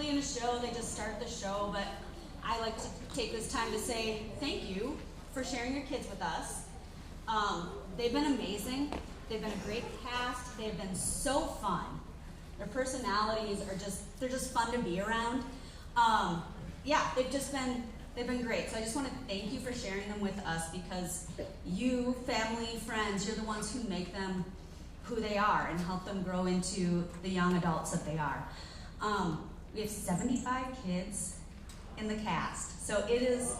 typically in a show, they just start the show, but I like to take this time to say thank you for sharing your kids with us. They've been amazing. They've been a great cast. They've been so fun. Their personalities are they're just fun to be around. Yeah, they've been great. So I just want to thank you for sharing them with us, because you, family, friends, you're the ones who make them who they are and help them grow into the young adults that they are. We have 75 kids in the cast, so it is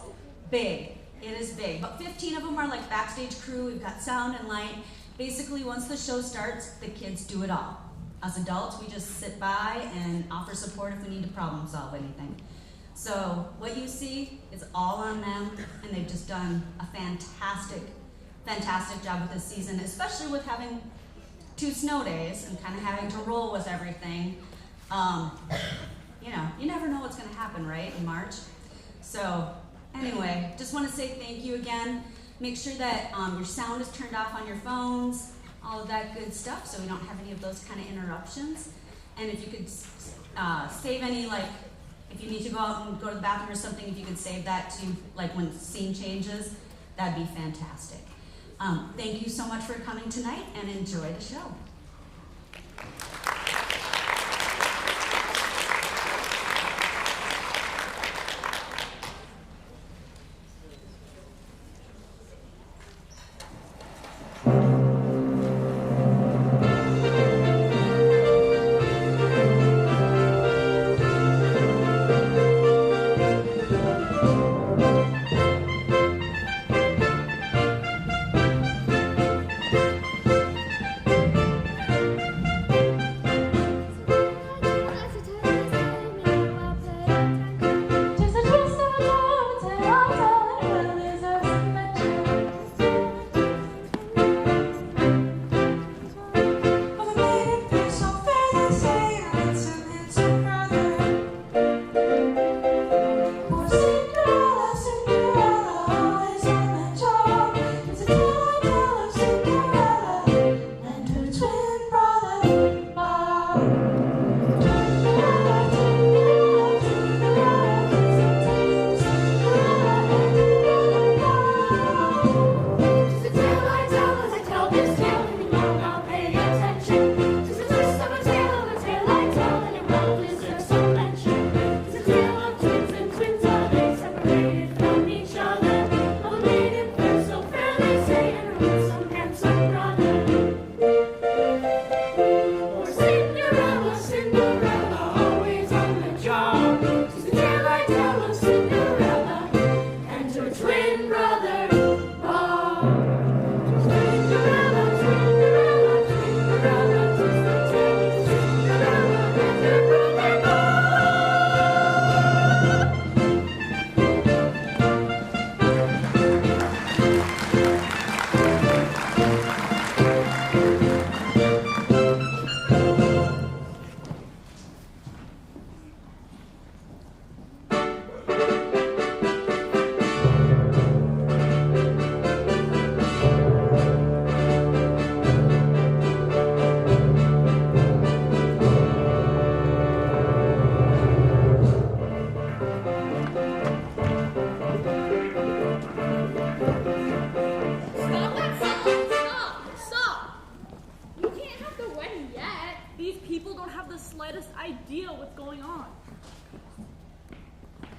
big. It is big, but 15 of them are like backstage crew. We've got sound and light. Basically, once the show starts, the kids do it all. As adults, we just sit by and offer support if we need to problem solve anything. So what you see is all on them, and they've just done a fantastic, fantastic job with this season, especially with having 2 snow days and kind of having to roll with everything. You know, you never know what's going to happen, right, in March? So anyway, just want to say thank you again. Make sure that your sound is turned off on your phones, all of that good stuff, so we don't have any of those kind of interruptions. And if you could save any, like, if you need to go out and go to the bathroom or something, if you could save that to, like, when scene changes, that'd be fantastic. Thank you so much for coming tonight, and enjoy the show.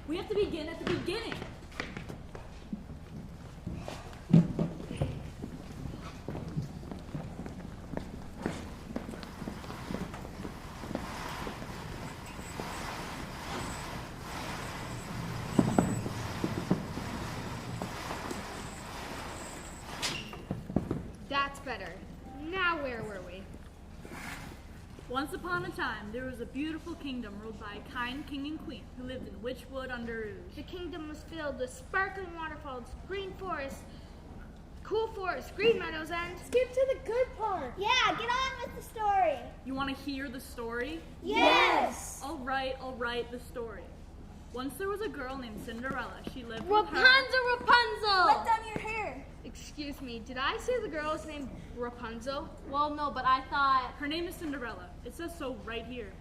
We have to begin at the beginning. That's better. Now where were we? Once upon a time, there was a beautiful kingdom ruled by a kind king and queen who lived in Witchwood under Rouge. The kingdom was filled with sparkling waterfalls, green forests, cool forests, green meadows, and... Skip to the good part. Yeah, get on with the story. You want to hear the story? Yes. All right, the story. Once there was a girl named Cinderella. She lived with Rapunzel! Let down your hair. Excuse me, did I say the girl is named Rapunzel? Well, no, but I thought... Her name is Cinderella. It says so right here.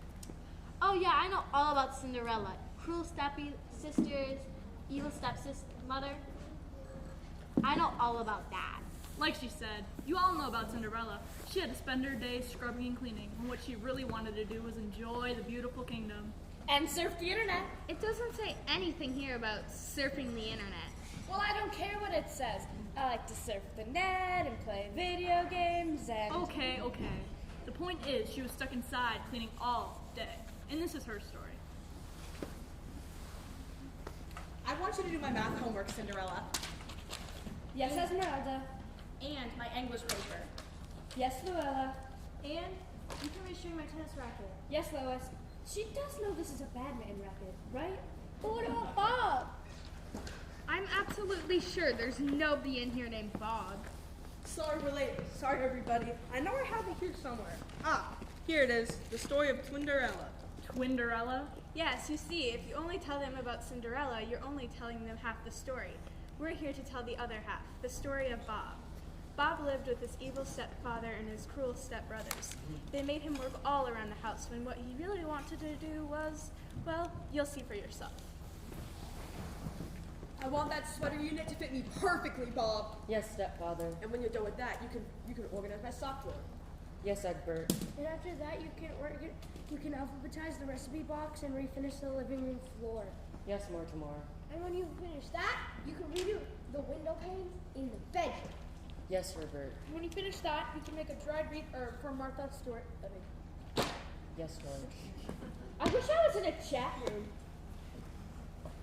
Oh yeah, I know all about Cinderella. Cruel stepsisters, evil stepmother. I know all about that. Like she said, you all know about Cinderella. She had to spend her days scrubbing and cleaning, and what she really wanted to do was enjoy the beautiful kingdom. And surf the internet. It doesn't say anything here about surfing the internet. Well, I don't care what it says. I like to surf the net and play video games and... Okay. The point is, she was stuck inside cleaning all day. And this is her story. I want you to do my math homework, Cinderella. Yes, Esmeralda. And my English paper. Yes, Luella. And you can restrain my tennis racket. Yes, Lois. She does know this is a badminton racket, right? But what about Bob? I'm absolutely sure there's nobody in here named Bob. Sorry we're late. Sorry everybody. I know I have it here somewhere. Ah, here it is. The story of Twinderella. Twinderella? Yes, you see, if you only tell them about Cinderella, you're only telling them half the story. We're here to tell the other half, the story of Bob. Bob lived with his evil stepfather and his cruel stepbrothers. They made him work all around the house when what he really wanted to do was, well, you'll see for yourself. I want that sweater unit to fit me perfectly, Bob. Yes, stepfather. And when you're done with that, you can organize my sock drawer. Yes, Egbert. And after that, you can alphabetize the recipe box and refinish the living room floor. Yes, Mortimer. And when you finish that, you can redo the window panes in the bedroom. Yes, Herbert. When you finish that, you can make a dried beef herb for Martha Stewart. Yes, George. I wish I was in a chat room.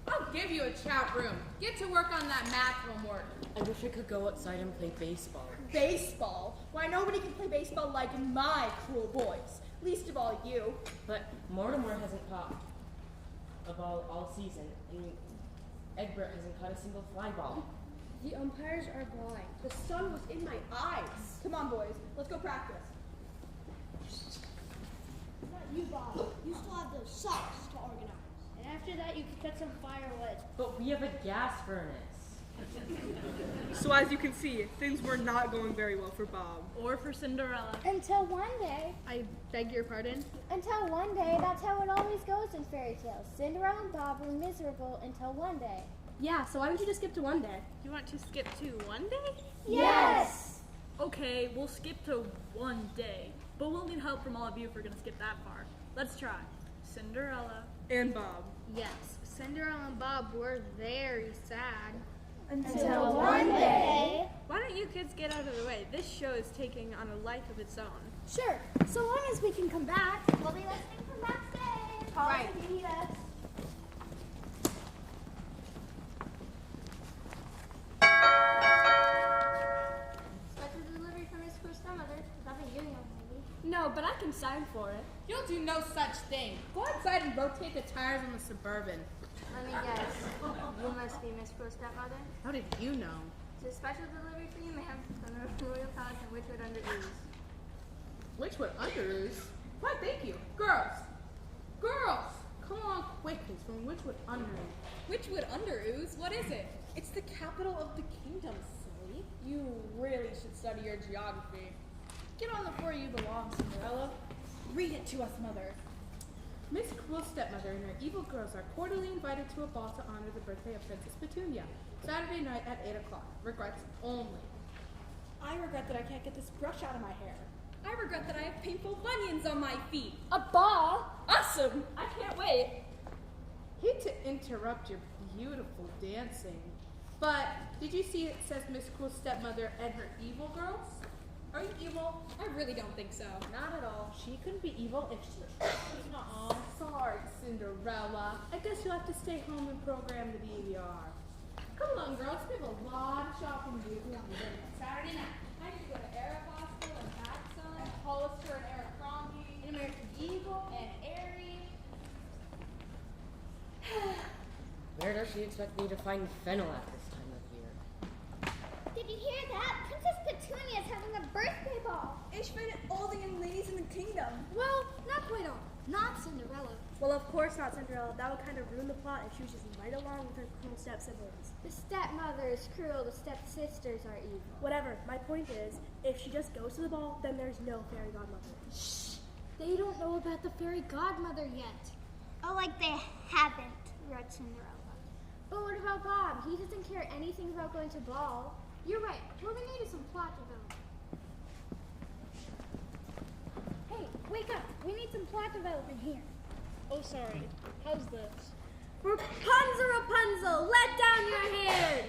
I'll give you a chat room. Get to work on that math homework. I wish I could go outside and play baseball. Baseball? Why, nobody can play baseball like my cruel boys. Least of all you. But Mortimer hasn't caught a ball all season, and Egbert hasn't caught a single fly ball. The umpires are blind. The sun was in my eyes. Come on, boys. Let's go practice. Not you, Bob. You still have those socks to organize. And after that, you can cut some firewood. But we have a gas furnace. So as you can see, things were not going very well for Bob. Or for Cinderella. Until one day, I beg your pardon? until one day, that's how it always goes in fairy tales. Cinderella and Bob were miserable until one day. Yeah, so why don't you just skip to one day? You want to skip to one day? Yes! Okay, we'll skip to one day. But we'll need help from all of you if we're going to skip that far. Let's try. Cinderella. And Bob. Yes, Cinderella and Bob were very sad. Until one day. Why don't you kids get out of the way? This show is taking on a life of its own. Sure, so long as we can come back. We'll be listening from backstage. Call us if you need us. Special delivery from Miss Crew's stepmother. Nothing you know, maybe. No, but I can sign for it. You'll do no such thing. Go outside and rotate the tires on the Suburban. Let me guess. You must be Miss Crew's stepmother? How did you know? It's a special delivery for you, ma'am, from the Royal Palace in Witchwood under Ooze. Witchwood Underoos? Why, thank you. Girls! Girls! Come on quickly, it's from Witchwood Underoos. Witchwood Underoos? What is it? It's the capital of the kingdom, silly. You really should study your geography. Get on the floor you belong, Cinderella. Read it to us, Mother. Miss Cruel's stepmother and her evil girls are cordially invited to a ball to honor the birthday of Princess Petunia, Saturday night at 8 o'clock. Regrets only. I regret that I can't get this brush out of my hair. I regret that I have painful bunions on my feet. A ball? Awesome! I can't wait. Hate to interrupt your beautiful dancing, but did you see it says Miss Cruel's stepmother and her evil girls? Are you evil? I really don't think so. Not at all. She couldn't be evil if she's not. Oh, sorry, Cinderella. I guess you'll have to stay home and program the DVR. Come along, girls. We have a lot of shopping to do on Saturday night. I need to go to Aeropostale and Paxson. And Hollister and Abercrombie. And American Eagle and Aerie. Where does she expect me to find fennel at this time of year? Did you hear that? Princess Petunia is having a birthday ball. Ich finde all the young ladies in the kingdom. Well, not quite all. Not Cinderella. Well, of course not Cinderella. That would kind of ruin the plot if she was just right along with her cruel step-siblings. The stepmother is cruel, the stepsisters are evil. Whatever. My point is, if she just goes to the ball, then there's no fairy godmother. Shh. They don't know about the fairy godmother yet. Oh, like they haven't read Cinderella. But what about Bob? He doesn't care anything about going to ball. You're right. What we need is some plot development. Hey, wake up. We need some plot development here. Oh, sorry. How's this? Rapunzel, Rapunzel, let down your hair!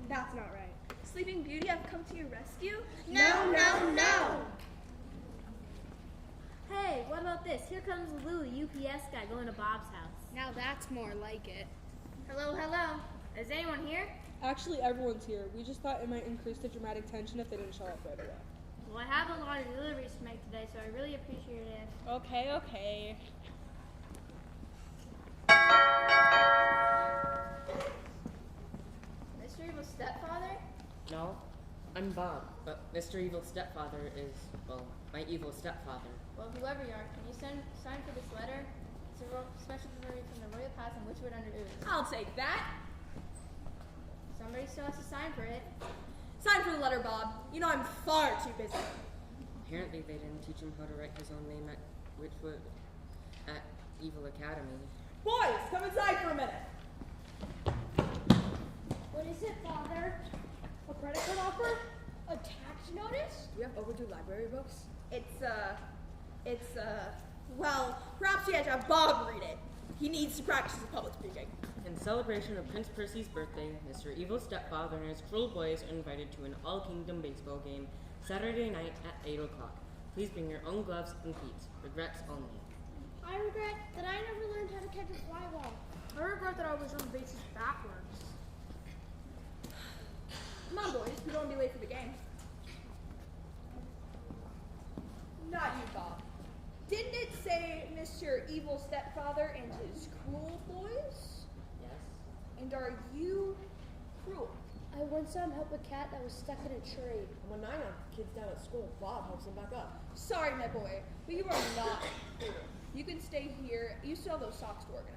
That's not right. Sleeping Beauty, I've come to your rescue. No, no, no! Hey, what about this? Here comes Lou, the UPS guy, going to Bob's house. Now that's more like it. Hello, hello. Is anyone here? Actually, everyone's here. We just thought it might increase the dramatic tension if they didn't show up right away. Well, I have a lot of deliveries to make today, so I really appreciate it. Okay. Mr. Evil's stepfather? No, I'm Bob, but Mr. Evil's stepfather is, well, my evil stepfather. Well, whoever you are, can you sign for this letter? It's a special delivery from the Royal Pass in Witchwood under Ooze. I'll take that. Somebody still has to sign for it. Sign for the letter, Bob. You know I'm far too busy. Apparently they didn't teach him how to write his own name at Witchwood, at Evil Academy. Boys, come inside for a minute. What is it, Father? A credit card offer? A tax notice? Do we have overdue library books? Well, perhaps you had to have Bob read it. He needs to practice his public speaking. In celebration of Prince Percy's birthday, Mr. Evil's stepfather and his cruel boys are invited to an all-kingdom baseball game Saturday night at 8 o'clock. Please bring your own gloves and cleats. Regrets only. I regret that I never learned how to catch a fly ball. I regret that I was on the bases backwards. Come on, boys. We don't want to be late for the game. Not you, Bob. Didn't it say Mr. Evil Stepfather and his cruel boys? Yes? And are you cruel? I once saw him help a cat that was stuck in a tree. When I knock kids down at school, Bob helps them back up. Sorry, my boy, but you are not cruel. You can stay here. You still have those socks to organize.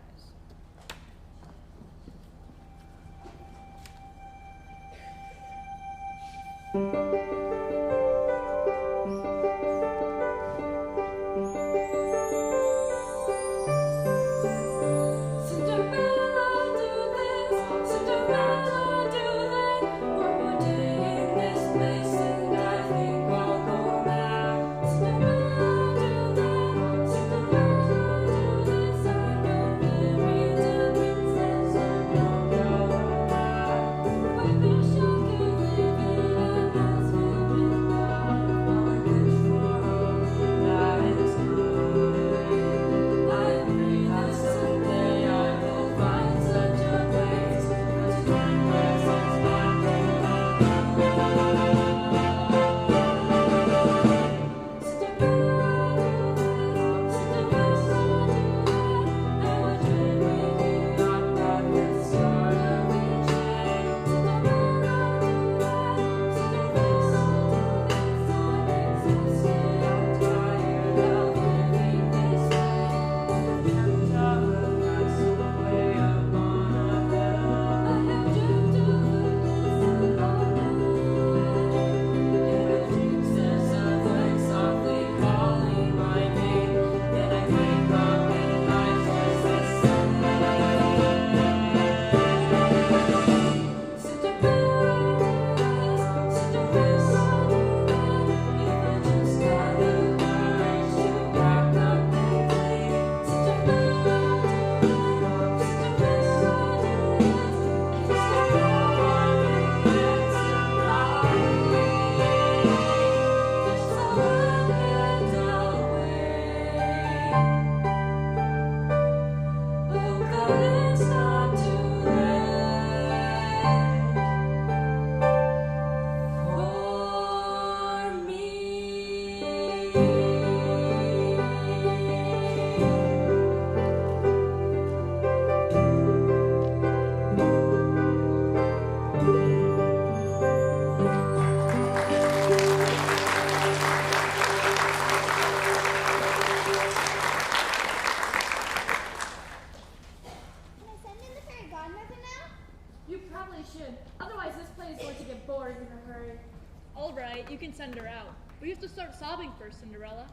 All right, you can send her out. But you have to start sobbing first, Cinderella.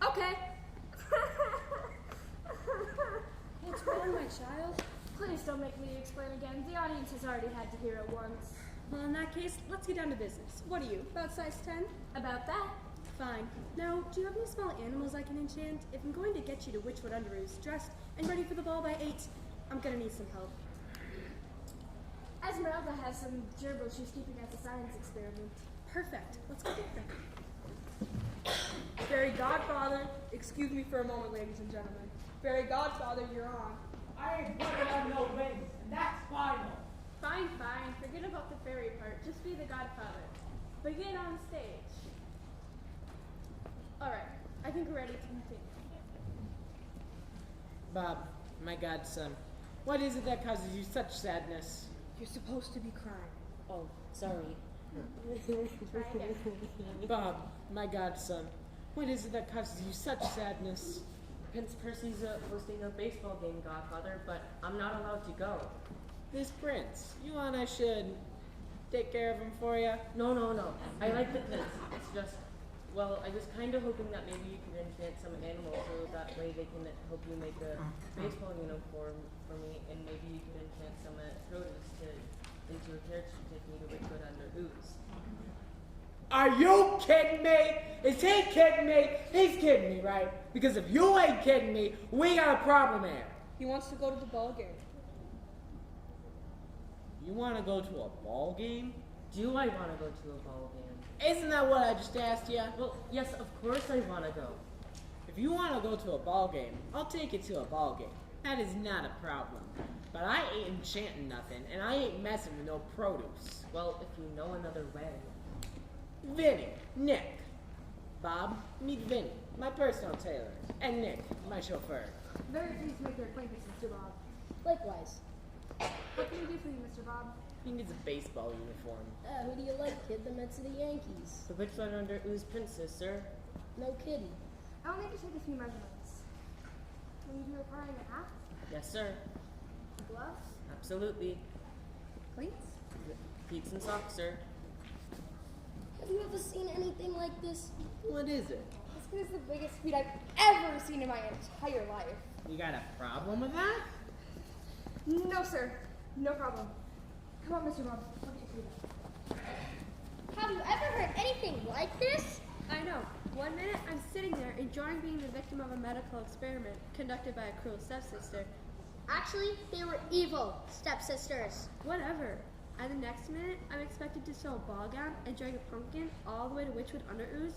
Okay. What's wrong, my child? Please don't make me explain again. The audience has already had to hear it once. Well, in that case, let's get down to business. What are you, about size 10? About that. Fine. Now, do you have any small animals I can enchant? If I'm going to get you to Witchwood Underoos, dressed and ready for the ball by 8, I'm gonna need some help. Esmeralda has some gerbils she's keeping as a science experiment. Perfect. Let's go get them. Fairy Godfather, excuse me for a moment, ladies and gentlemen. Fairy Godfather, you're on. I ain't running on no wings, and that's final. Fine, fine. Forget about the fairy part. Just be the godfather. Begin on stage. Alright, I think we're ready to continue. Bob, my godson, what is it that causes you such sadness? You're supposed to be crying. Oh, sorry. Bob, my godson, what is it that causes you such sadness? Prince Percy's hosting a baseball game, Godfather, but I'm not allowed to go. This prince, you want I should take care of him for you? No. I like the prince. It's just, well, I was kind of hoping that maybe you could enchant some animals so that way they can help you make a baseball uniform for me, and maybe you could enchant some produce into a carriage to take me to Witchwood Underoos. Are you kidding me? Is he kidding me? He's kidding me, right? Because if you ain't kidding me, we got a problem here. He wants to go to the ball game. You want to go to a ball game? Do I want to go to a ball game? Isn't that what I just asked you? Well, yes, of course I want to go. If you want to go to a ball game, I'll take you to a ball game. That is not a problem. But I ain't enchanting nothing, and I ain't messing with no produce. Well, if you know another way. Vinny, Nick. Bob, meet Vinny, my personal tailor. And Nick, my chauffeur. Very pleased to make your acquaintance, Mr. Bob. Likewise. What can we do for you, Mr. Bob? He needs a baseball uniform. Who do you like, kid? The Mets or the Yankees? The Witchwood Underoos princess, sir. No kidding. I will need to take a few measurements. Will you be requiring a hat, Yes, sir. gloves, Absolutely. cleats? Cleats and socks, sir. Have you ever seen anything like this? What is it? This kid is the biggest feet I've ever seen in my entire life. You got a problem with that? No, sir. No problem. Come on, Mr. Bob. I'll get you through that. Have you ever heard anything like this? I know. 1 minute, I'm sitting there enjoying being the victim of a medical experiment conducted by a cruel stepsister. Actually, they were evil stepsisters. Whatever. And the next minute, I'm expected to sew a ball gown and drag a pumpkin all the way to Witchwood Underoos.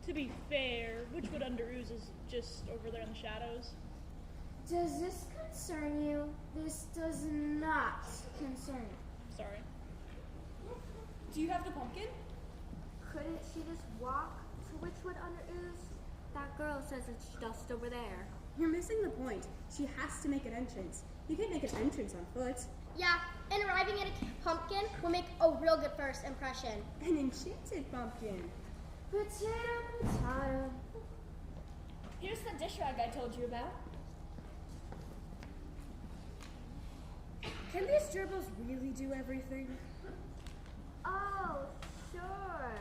To be fair, Witchwood Underoos is just over there in the shadows. Does this concern you? This does not concern you. Sorry. Do you have the pumpkin? Couldn't she just walk to Witchwood Underoos? That girl says it's just over there. You're missing the point. She has to make an entrance. You can't make an entrance on foot. Yeah, and arriving at a pumpkin will make a real good first impression. An enchanted pumpkin. Potato, potato. Here's the dish rag I told you about. Can these gerbils really do everything? Oh, sure.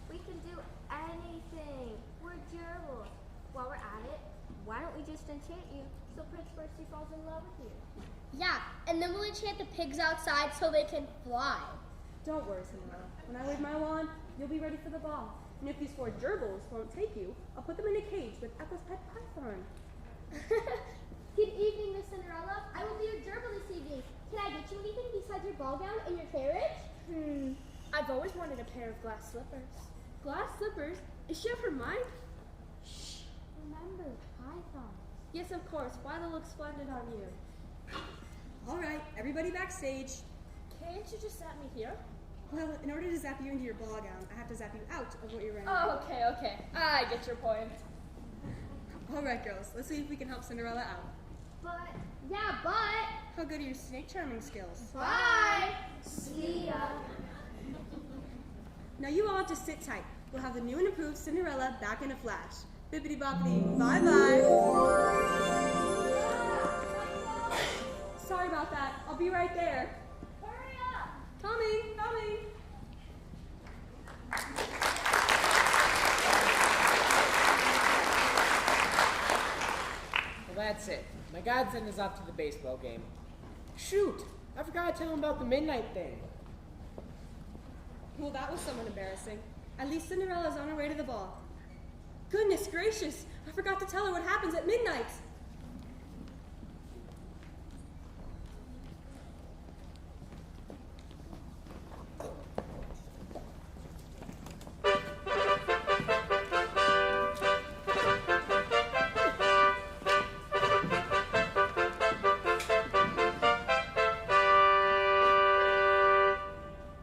We can do anything. We're gerbils. While we're at it, why don't we just enchant you so Prince Percy falls in love with you? Yeah, and then we'll enchant the pigs outside so they can fly. Don't worry, Cinderella. When I wave my wand, you'll be ready for the ball. And if these 4 gerbils won't take you, I'll put them in a cage with Echo's pet python. Good evening, Miss Cinderella. I will be your gerbil this evening. Can I get you anything besides your ball gown and your carriage? I've always wanted a pair of glass slippers. Glass slippers? Is she of her mind? Shh. Remember, python. Yes, of course. Why they look splendid on you. All right, everybody backstage. Can't you just zap me here? Well, in order to zap you into your ball gown, I have to zap you out of what you're wearing. Oh, okay. I get your point. All right, girls. Let's see if we can help Cinderella out. But, How good are your snake charming skills? bye. See ya. Now you all just sit tight. We'll have the new and improved Cinderella back in a flash. Bippity boppity, bye-bye. Sorry about that. I'll be right there. Hurry up. Coming. that's it. My godson is off to the baseball game. Shoot! I forgot to tell him about the midnight thing. Well, that was somewhat embarrassing. At least Cinderella's on her way to the ball. Goodness gracious! I forgot to tell her what happens at midnight.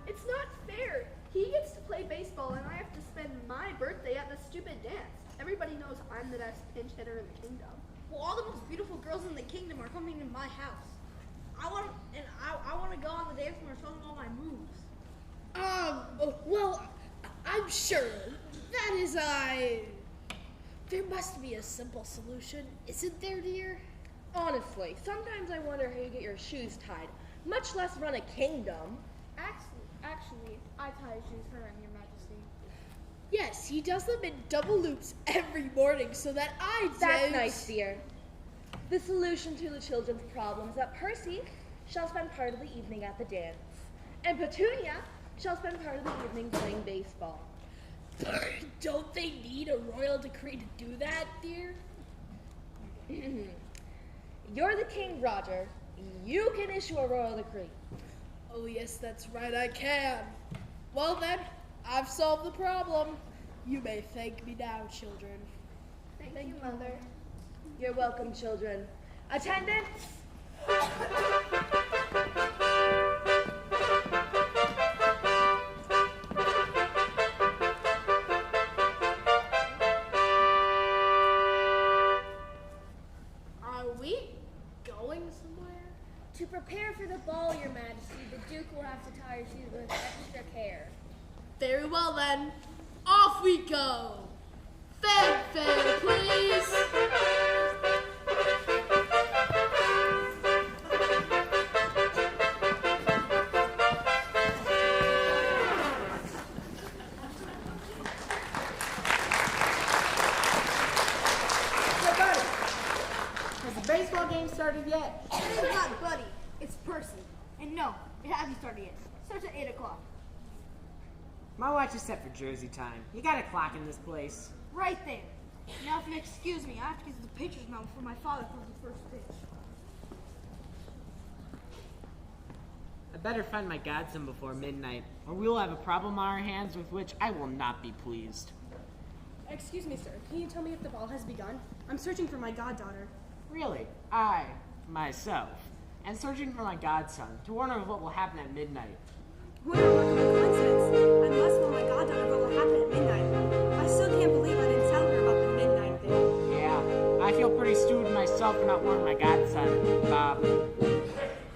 It's not fair. He gets to play baseball and I have to spend my birthday at the stupid dance. Everybody knows I'm the best pinch hitter in the kingdom. Well, all the most beautiful girls in the kingdom are coming to my house. I want to go on the dance floor and show them all my moves. Well, I'm sure. That is, there must be a simple solution, isn't there, dear? Honestly, sometimes I wonder how you get your shoes tied, much less run a kingdom. Actually, I tie shoes for him, Your Majesty. Yes, he does them in double loops every morning so that I That's don't... nice, dear. The solution to the children's problem is that Percy shall spend part of the evening at the dance, and Petunia shall spend part of the evening playing baseball. Don't they need a royal decree to do that, dear? You're the king, Roger. You can issue a royal decree. Oh, yes, that's right, I can. Well, then, I've solved the problem. You may thank me now, children. Thank you, Mother. You're welcome, children. Attendance! Are we going somewhere? To prepare for the ball, Your Majesty, the Duke will have to tie your shoes with extra care. Very well, then. Off we go. Fanfare, please. Has the baseball game started yet? It's not Buddy, it's Percy. And no, it hasn't started yet. It starts at 8 o'clock. My watch is set for Jersey time. You got a clock in this place. Right there. Now, if you'll excuse me, I have to get to the pitcher's mound before my father throws the first pitch. I better find my godson before midnight, or we'll have a problem on our hands with which I will not be pleased. Excuse me, sir. Can you tell me if the ball has begun? I'm searching for my goddaughter. Really, I, myself, am searching for my godson to warn her of what will happen at midnight. What a remarkable coincidence. I must warn my goddaughter what will happen at midnight. I still can't believe I didn't tell her about the midnight thing. Yeah, I feel pretty stupid myself for not warning my godson, Bob.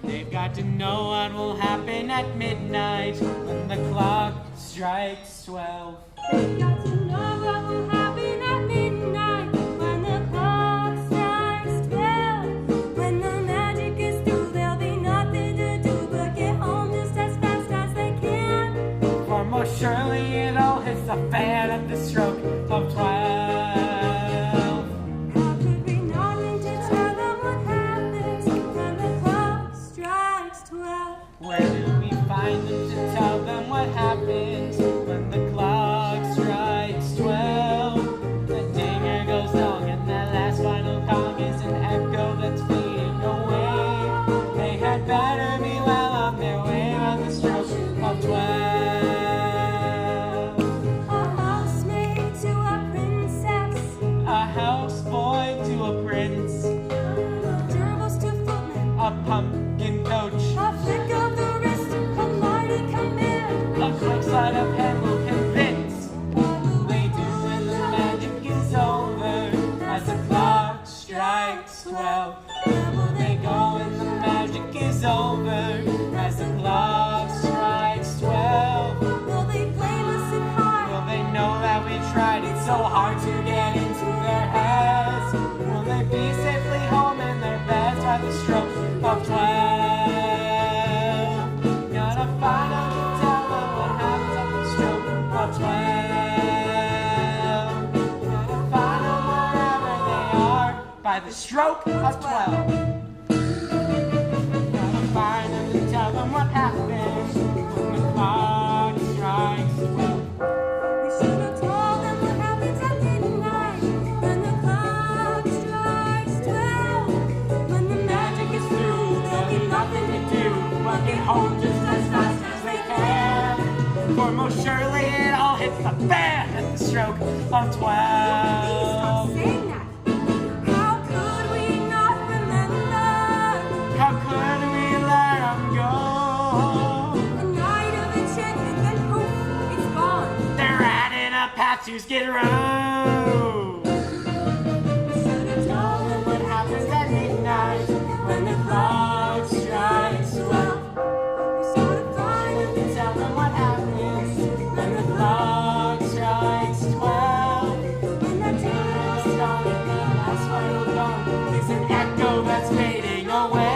They've got to know what will happen at midnight when the clock strikes 12. They've got to know what will happen at midnight when the clock strikes 12. When the magic is through, there'll be nothing to do but get home just as fast as they can. For most surely it all hits the fan at the stroke of 12. How could we not need to tell them what happens when the clock strikes 12? Where do we find them to tell them what happens when the clock strikes 12? The dinger goes long and that last final gong is an echo that's fading away. They had better be well on their way on the stroke of 12. A housemaid to a princess, A houseboy to a prince, gerbils to footmen, a pumpkin coach, a flick of the wrist, a mighty command. a quick sleight of hand will convince. What will they do when the magic is over as the clock strikes 12? Where will they go when the magic is over as the clock strikes 12? Will they blame us and hide? Will they know that we tried it so hard to get into their heads? Will they be safely home in their beds by the stroke of 12? Gotta find out and tell them what happens at the stroke of 12. Gotta find them wherever they are by by the stroke of 12. Gotta find them and tell them what happens when the clock strikes 12. We should have told them what happens at midnight when the clock strikes 12. When the magic is through, there'll be nothing to do but get home just as fast as they can. For most surely it all hits the fan at the stroke of 12. Saying that. How could we not remember How could we let them go? a night of enchantment? Then poof, it's gone. They're adding up paths to Skid Row. We should have told them what happens at midnight when the clock strikes 12. We should have find them and tell them what happens when the clock strikes 12. When that tale started, the last final dawn It's an echo that's fading away.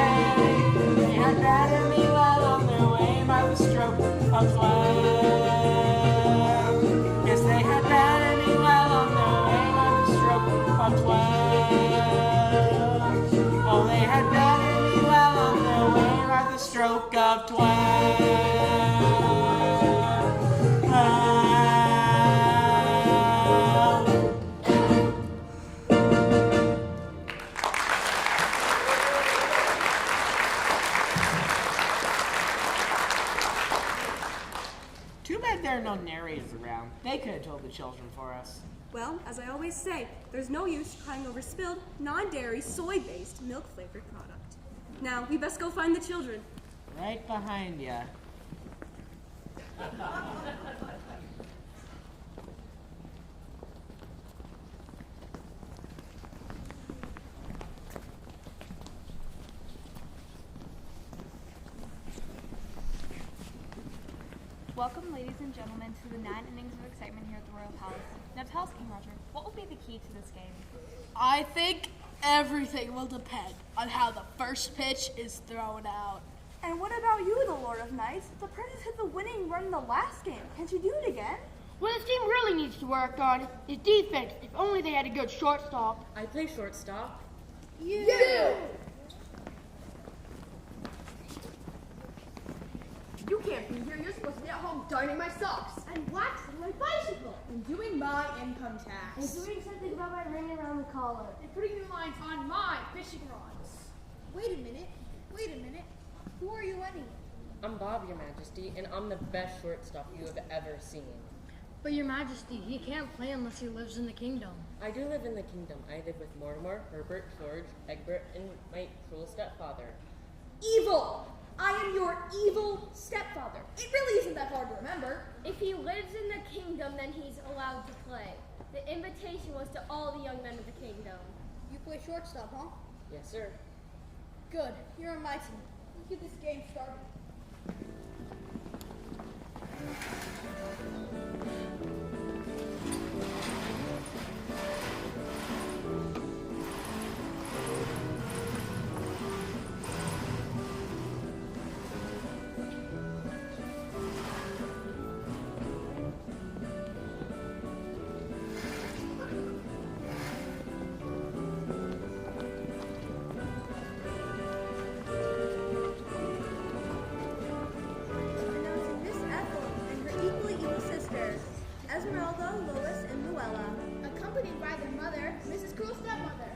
They had better be well on their way by the stroke of 12. Yes, they had better be well on their way by the stroke of 12. Oh, they had better be well on their way by the stroke of 12. Too bad there are no narrators around. They could have told the children for us. Well, as I always say, there's no use crying over spilled, non-dairy, soy-based, milk-flavored product. Now, we best go find the children. Right behind you. Welcome, ladies and gentlemen, to the 9 innings of excitement here at the Royal Palace. Now tell us, King Roger, what will be the key to this game? I think everything will depend on how the first pitch is thrown out. And what about you, the Lord of Knights? The princess hit the winning run in the last game. Can't you do it again? What this team really needs to work on is defense. If only they had a good shortstop. I play shortstop. You! You can't be here. You're supposed to be at home darning my socks. And waxing my bicycle. And doing my income tax. And doing something about my ring around the collar. And putting new lines on my fishing rods. Wait a minute. Who are you anyway? I'm Bob, Your Majesty, and I'm the best shortstop you have ever seen. But Your Majesty, he can't play unless he lives in the kingdom. I do live in the kingdom. I live with Mortimer, Herbert, George, Egbert, and my cruel stepfather. Evil! I am your evil stepfather. It really isn't that hard to remember. If he lives in the kingdom, then he's allowed to play. The invitation was to all the young men of the kingdom. You play shortstop, huh? Yes, sir. Good. You're on my team. Let's get this game started. Announcing Miss Ethel and her equally evil sisters, Esmeralda, Lois, and Luella. Accompanied by their mother, Mrs. Cruel Stepmother.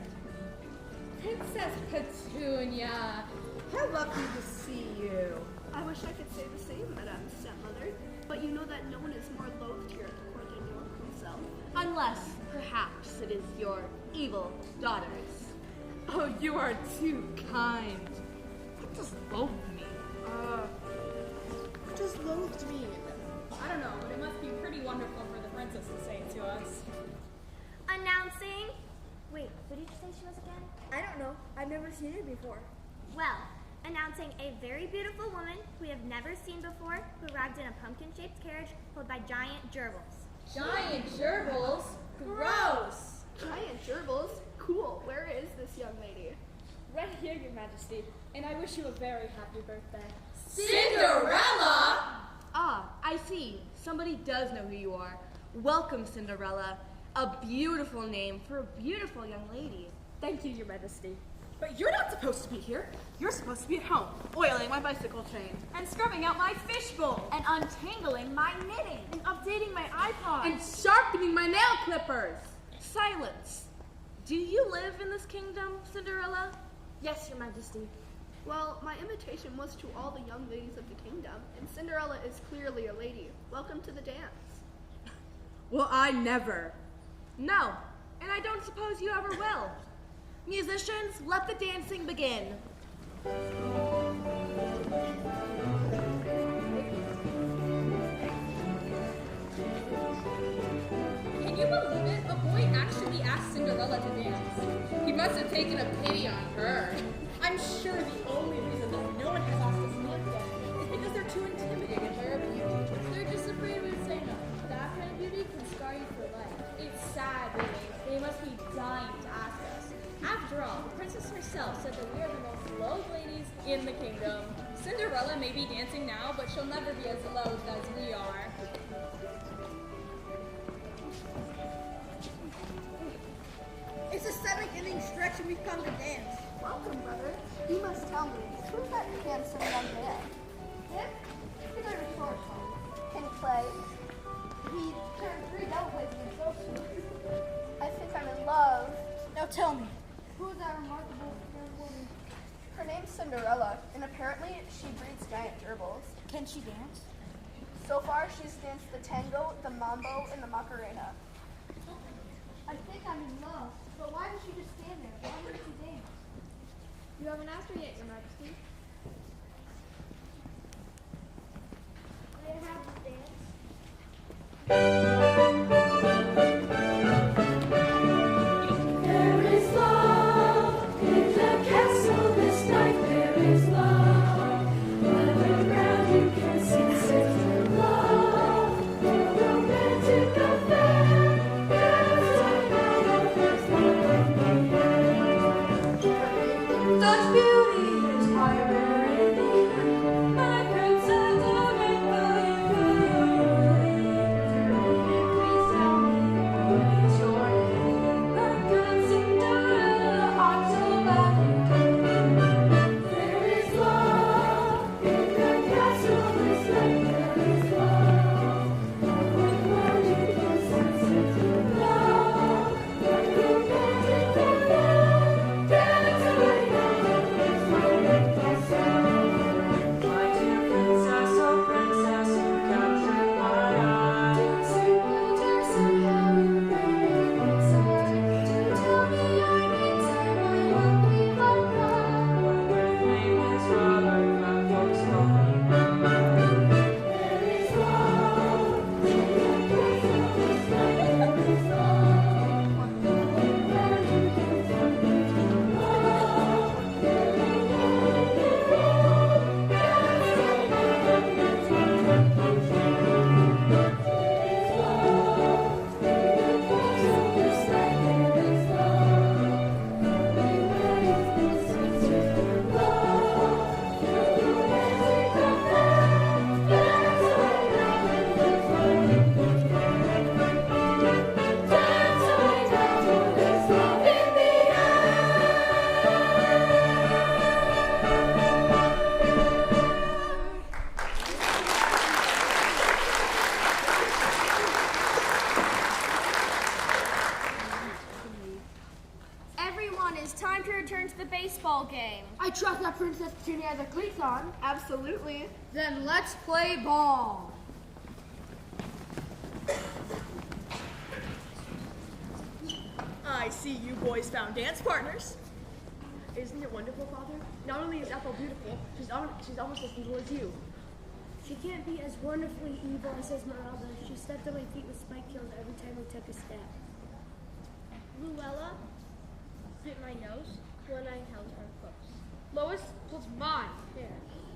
Princess Petunia, how lucky to see you. I wish I could say the same, Madame Stepmother, but you know that no one is more loathed here at the court than your himself. Unless, perhaps, it is your evil daughters. Oh, you are too kind. What does loathe mean? What does loathed mean? I don't know, but it must be pretty wonderful for the princess to say it to us. Announcing. Wait, what did you say she was again? I don't know. I've never seen her before. Well, announcing a very beautiful woman we have never seen before who arrived in a pumpkin-shaped carriage pulled by giant gerbils. Giant gerbils? Gross! Giant gerbils? Cool. Where is this young lady? Right here, Your Majesty, and I wish you a very happy birthday. Cinderella? Ah, I see. Somebody does know who you are. Welcome, Cinderella. A beautiful name for a beautiful young lady. Thank you, Your Majesty. But you're not supposed to be here. You're supposed to be at home, oiling my bicycle chain. And scrubbing out my fishbowl. And untangling my knitting. And updating my iPod. And sharpening my nail clippers. Silence. Do you live in this kingdom, Cinderella? Yes, Your Majesty. Well, my invitation was to all the young ladies of the kingdom, and Cinderella is clearly a lady. Welcome to the dance. Well, I never. No, and I don't suppose you ever will. Musicians, let the dancing begin. Can you believe it? A boy actually asked Cinderella to dance. He must have taken a pity on her. I'm sure the only reason that no one has asked us to dance yet is because they're too intimidated by our beauty. They're just afraid we would say no. That kind of beauty can scar you for life. It's sad, really. They must be dying to ask us. After all, the princess herself said that we are the most loathed ladies in the kingdom. Cinderella may be dancing now, but she'll never be as loathed as we are. It's the 7th inning stretch and we've come to dance. Welcome, brother. You must tell me, who's that handsome young man? Him? He's a short one. Can he play? He turned 3 double plays in so soon. I think I'm in love. Now tell me, Who's that remarkable young woman? Her name's Cinderella, and apparently she breeds giant gerbils. can she dance? So far, she's danced the tango, the mambo, and the macarena. I think I'm in love. But why does she just stand there? Why wouldn't she dance? You haven't asked her yet, Your Majesty. May I have the dance? There is love in the castle this night. There is love underground. You can sense it. Love, the romantic affair. Such beauty is why we're in the air. My princess, don't make believe please tell me what is your name? The good Cinderella, heart so badly came. There is love in the castle this night. There is love, everywhere you can sense it. Love, the romantic affair. Dance away. My dear princess, oh princess, you captured my eye. Dancing, somehow you bring me inside. To tell me I'm in time, I won't be my pride. My name is Robert, my folks call me Mama. There is love in the castle this night. There is love, everywhere you can find it. Love, Everyone, it's time to return to the baseball game. I trust that Princess Ginny has her cleats on. Absolutely. Then let's play ball. I see you boys found dance partners. Isn't it wonderful, Father? Not only is Ethel beautiful, she's almost as evil as you. She can't be as wonderfully evil as Esmeralda. She stepped on my feet with spike heels every time we took a step. Luella bit my nose when I held her close. Lois holds mine. Here.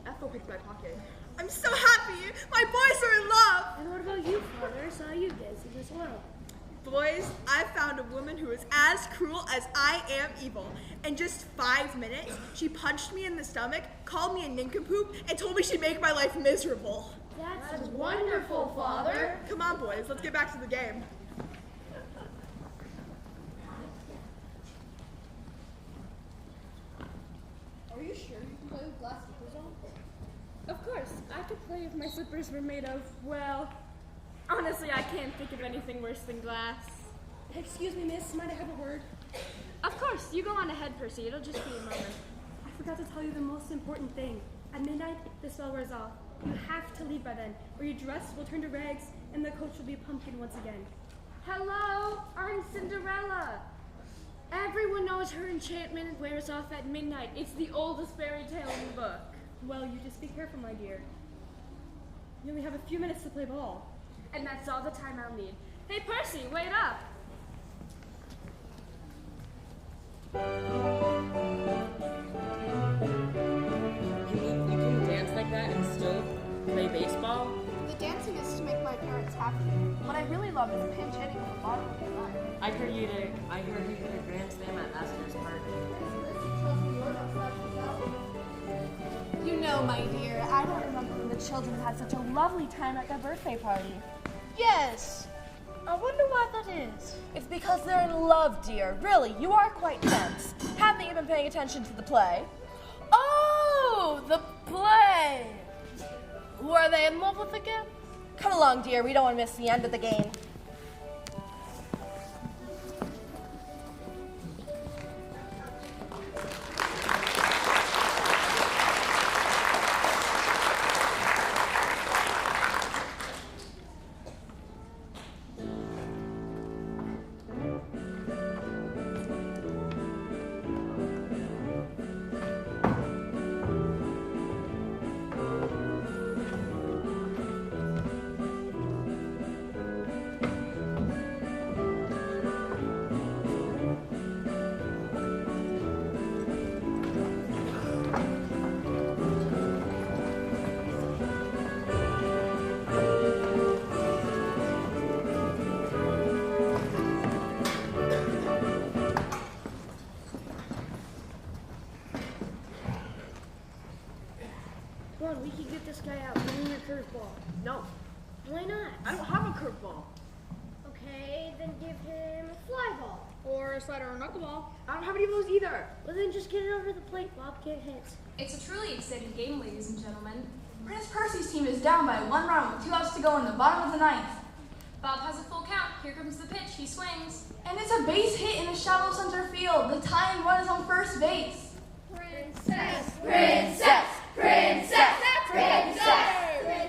Ethel picked my pocket. I'm so happy! My boys are in love! And what about you, Father? I saw you dancing as well. Boys, I found a woman who is as cruel as I am evil. In just 5 minutes, she punched me in the stomach, called me a nincompoop, and told me she'd make my life miserable. That's Wonderful, Father. Come on, boys, let's get back to the game. if my slippers were made of, well, honestly, I can't think of anything worse than glass. Excuse me, miss, might I have a word? Of course, you go on ahead, Percy. It'll just be a moment. I forgot to tell you the most important thing. At midnight, the spell wears off. You have to leave by then, or your dress will turn to rags, and the coach will be a pumpkin once again. Hello, I'm Cinderella. Everyone knows her enchantment wears off at midnight. It's the oldest fairy tale in the book. Well, you just be careful, my dear. You only have a few minutes to play ball. And that's all the time I'll need. Hey, Percy, wait up. You can dance like that and still play baseball? The dancing is to make my parents happy. What I really love is pinch hitting at the bottom of the line. I heard you did a grand slam at last year's party. You know, my dear, I don't remember when the children had such a lovely time at their birthday party. Yes. I wonder why that is. It's because they're in love, dear. Really, you are quite tense. Haven't you been paying attention to the play? Oh, the play. Who are they in love with again? Come along, dear. We don't want to miss the end of the game. We can get this guy out. Give me your curveball. No, Why not? I don't have a curveball. Okay, then give him a fly ball. Or a slider or knuckleball. I don't have any of those either. Well, then just get it over the plate. Bob can't hit. It's a truly exciting game, ladies and gentlemen. Prince Percy's team is down by 1 run with 2 outs to go in the bottom of the 9th. Bob has a full count. Here comes the pitch. He swings. And it's a base hit in the shallow center field. The tying run is on first base. Princess, princess, princess, princess, princess.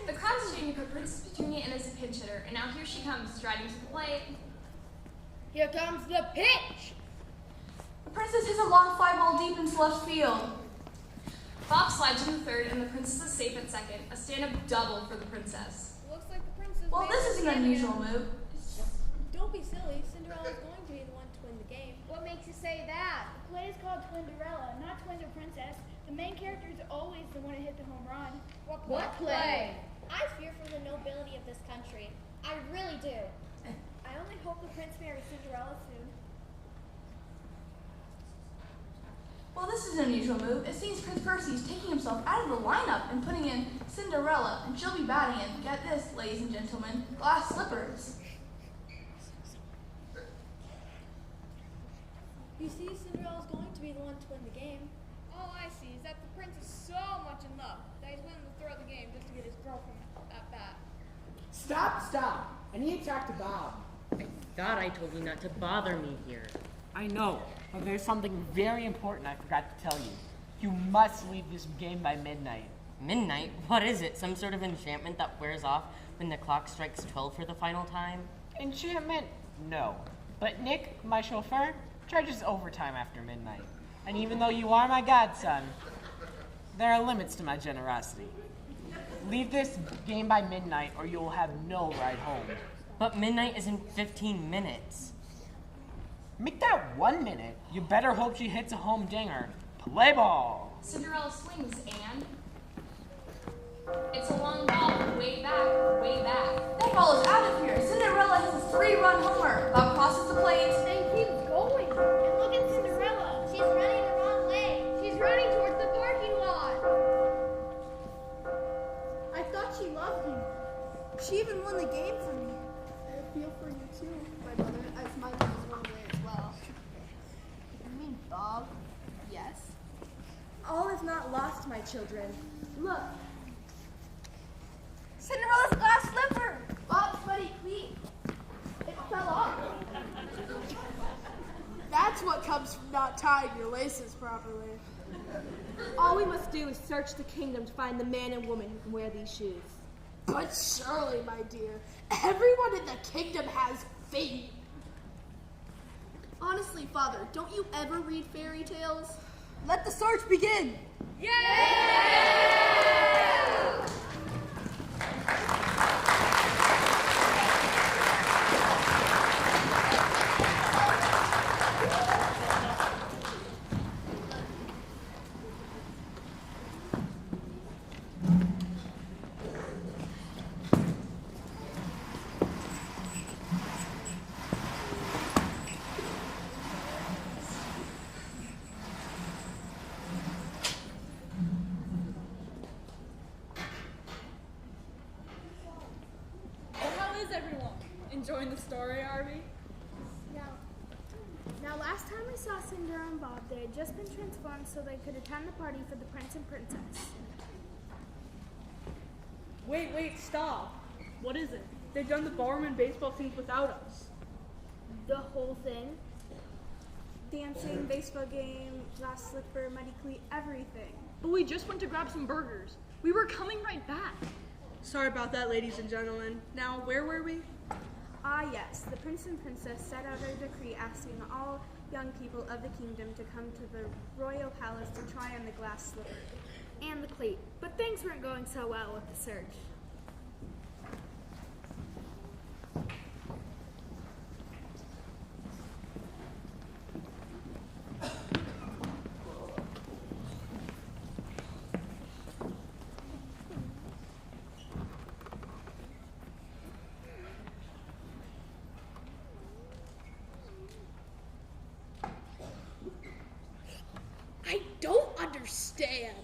The crowd's waiting for Princess Petunia in as a pinch hitter, and now here she comes, striding to the plate. Here comes the pitch. The princess hits a long fly ball deep into left field. Bob slides into third, and the princess is safe at second. A stand-up double for the princess. Looks like the princess. Well, this is an unusual move. Don't be silly. Cinderella's going to be the one to win the game. What makes you say that? The play is called Twinderella, not Twinder Princess. The main character is always the one to hit the home run. What play? I fear for the nobility of this country. I really do. I only hope the prince marries Cinderella soon. Well, this is an unusual move. It seems Prince Percy is taking himself out of the lineup and putting in Cinderella, and she'll be batting in, get this, ladies and gentlemen, glass slippers. You see, Cinderella's going to be the one to win the game. All I see is that the prince is so much in love that he's willing to throw the game just to get his girlfriend at bat. Stop. I need to talk to Bob. I thought I told you not to bother me here. I know, but there's something very important I forgot to tell you. You must leave this game by midnight. Midnight? What is it? Some sort of enchantment that wears off when the clock strikes 12 for the final time? Enchantment? No. But Nick, my chauffeur, charges overtime after midnight. And even though you are my godson, there are limits to my generosity. Leave this game by midnight or you will have no ride home. But midnight is in 15 minutes. Make that 1 minute. You better hope she hits a home dinger. Play ball. Cinderella swings, and it's a long ball, way back, way back. That ball is out of here. Cinderella hits a 3-run homer. Bob crosses the plate. And keeps going. And look at Cinderella. She's running the wrong way. She's running towards the parking lot. I thought she loved me. She even won the game for me. I feel for you too, my brother, as my mom is one way as well. You mean Bob? Yes. All is not lost, my children. Look, what comes from not tying your laces properly. All we must do is search the kingdom to find the man and woman who can wear these shoes. But surely, my dear, everyone in the kingdom has feet. Honestly, Father, don't you ever read fairy tales? Let the search begin. Well, how is everyone? Enjoying the story, are we? Now, last time we saw Cinder and Bob, they had just been transformed so they could attend the party for the prince and princess. Wait, stop. What is it? They've done the ballroom and baseball things without us. The whole thing? Dancing, baseball game, glass slipper, muddy cleat, everything. But we just went to grab some burgers. We were coming right back. Sorry about that, ladies and gentlemen. Now, where were we? Ah yes, the prince and princess set out a decree asking all young people of the kingdom to come to the royal palace to try on the glass slipper. And the cleat. But things weren't going so well with the search. I don't understand.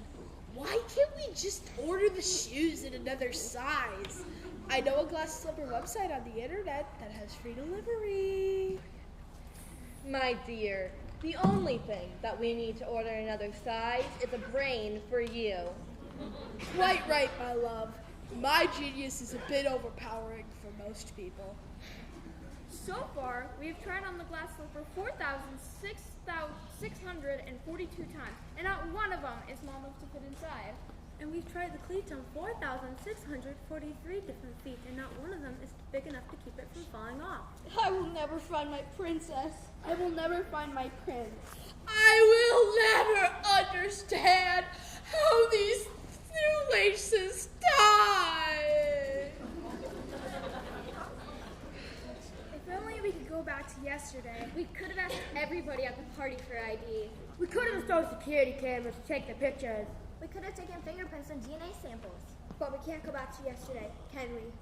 Why can't we just order the shoes in another size? I know a glass slipper website on the internet that has free delivery. My dear, the only thing that we need to order another size is a brain for you. Quite right, my love. My genius is a bit overpowering for most people. So far, we've tried on the glass slipper 4,642 times, and not one of them is small enough to fit inside. And we've tried the cleats on 4,643 different feet, and not one of them is big enough to keep it from falling off. I will never find my princess. I will never find my prince. I will never understand how these new laces tie. If only we could go back to yesterday. We could have asked everybody at the party for ID. We could have installed security cameras to take the pictures. We could have taken fingerprints and DNA samples. But we can't go back to yesterday, can we?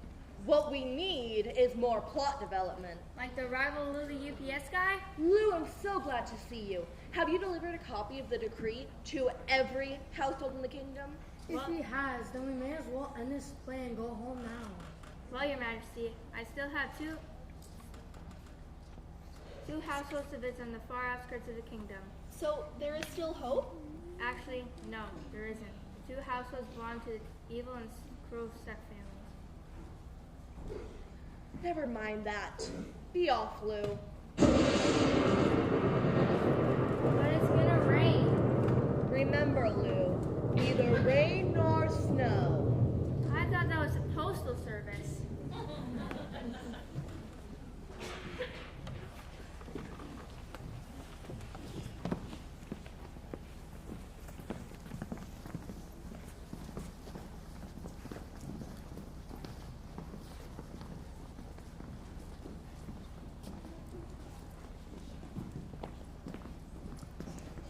What we need is more plot development. Like the rival Lou the UPS guy? Lou, I'm so glad to see you. Have you delivered a copy of the decree to every household in the kingdom? If he has, then we may as well end this play and go home now. Well, Your Majesty, I still have two households to visit on the far outskirts of the kingdom. So there is still hope? Actually, no, there isn't. The two households belong to evil and cruel step families. Never mind that. Be off, Lou. But it's gonna rain. Remember, Lou, neither rain nor snow. I thought that was the postal service.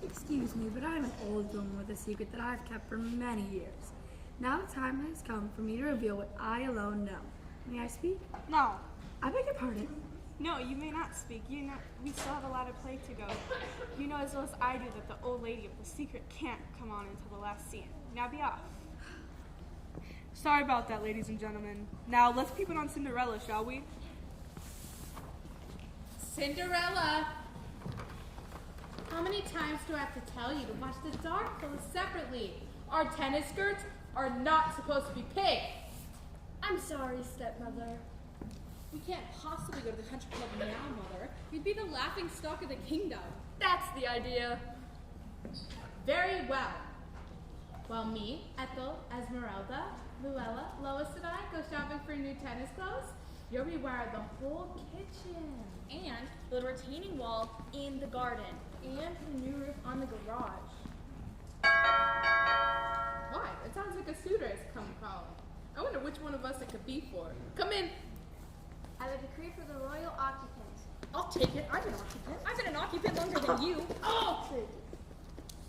Excuse me, but I'm an old woman with a secret that I've kept for many years. Now the time has come for me to reveal what I alone know. May I speak? No. I beg your pardon. No, you may not speak. We still have a lot of play to go. You know as well as I do that the old lady of the secret can't come on until the last scene. Now be off. Sorry about that, ladies and gentlemen. Now, let's peep it on Cinderella, shall we? Cinderella! How many times do I have to tell you to watch the dark clothes separately? Our tennis skirts are not supposed to be pink. I'm sorry, stepmother. We can't possibly go to the country club now, Mother. We We'd be the laughing stock of the kingdom. That's the idea. Very well. While me, Ethel, Esmeralda, Luella, Lois, and I go shopping for new tennis clothes, you'll rewire the whole kitchen. And the retaining wall in the garden. And the new roof on the garage. Why? It sounds like a suitor has come calling. I wonder which one of us it could be for. Come in. I have a decree for the royal occupants. I'll take it. I'm an occupant. I've been an occupant longer than you. I'll take it.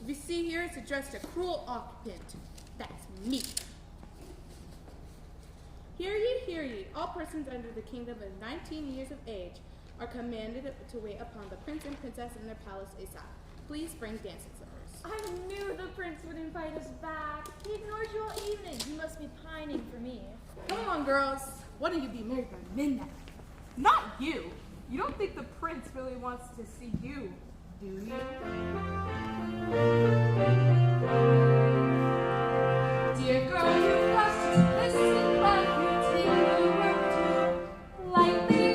If you see here, it's addressed to cruel occupant. That's me. Hear ye, hear ye. All persons under the kingdom of 19 years of age are commanded to wait upon the prince and princess in their palace ASAP. Please bring dancing slippers. I knew the prince would invite us back. He ignored you all evening. He must be pining for me. Come on, girls. Why don't you be married by midnight? Not you. You don't think the prince really wants to see you, do you? Dear girl, you must just listen while you take your work too lightly.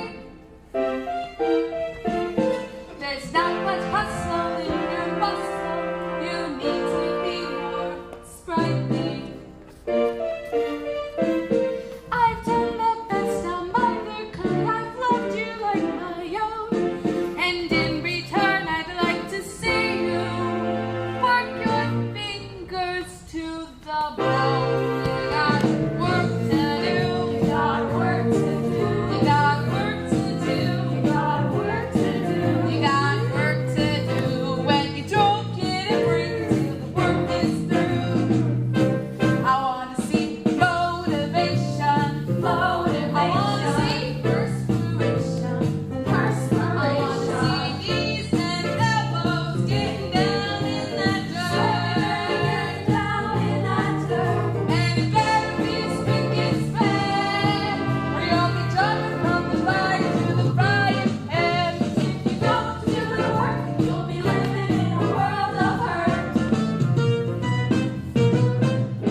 There's not much hustle in your bustle. You need to be more sprightly. I've done the best a mother could. I've loved you like my own, and in return I'd like to see you work your fingers to the bone. You got work to do. You got work to do. You got work to do. You got work to do. You got work to do. When you don't get a break till the work is through. I wanna see motivation. Motivation. I wanna see perspiration. Perspiration. I wanna see knees and elbows getting down in that dirt. Down in that dirt. And it better be spick and span, or you'll be jumping from the fire to the frying pan. If you don't do the work, you'll be living in a world of hurt.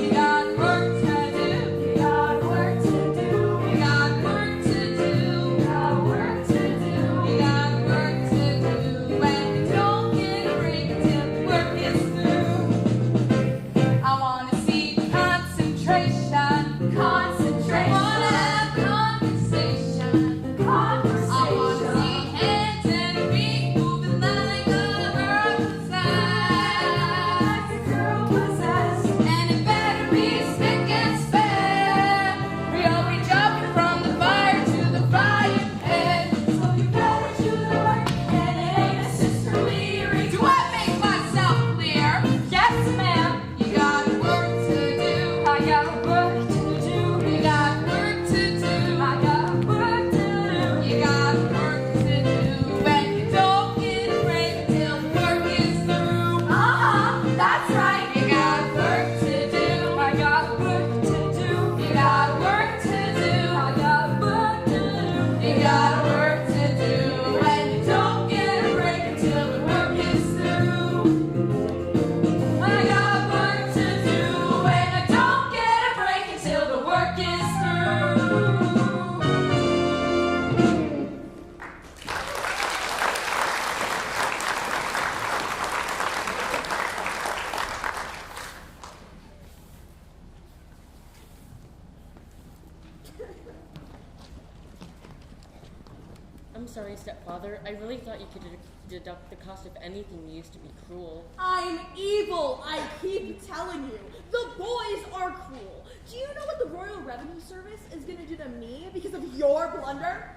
You got work to do. You got work to do. You got work to do. You got work to do. You got work to do. When you don't get a break until the work is through. I wanna see concentration. Concentration. Wanna have conversation. Conversation. I wanna see hands and feet moving like a girl possessed. Like a girl possessed. And it better be spick and span, or you'll be jumping from the fire to the frying pan. So you better do the work, and it ain't a sisterly ring. Do I make myself clear? Yes, ma'am. You got work to do. I got work to do. You got work to do. I got work to do. You got work to do. When you don't get a break until the work is through. That's right. You got work to do. I got work to do. You got work to do. I got work to do. You got work to do. When you don't get a break until the work is through. I got work to do, and I don't get a break until the work is through. I'm sorry, stepfather. I really thought you could deduct the cost of anything you used to be cruel. I'm evil, I keep telling you. The boys are cruel. Do you know what the Royal Revenue Service is going to do to me because of your blunder?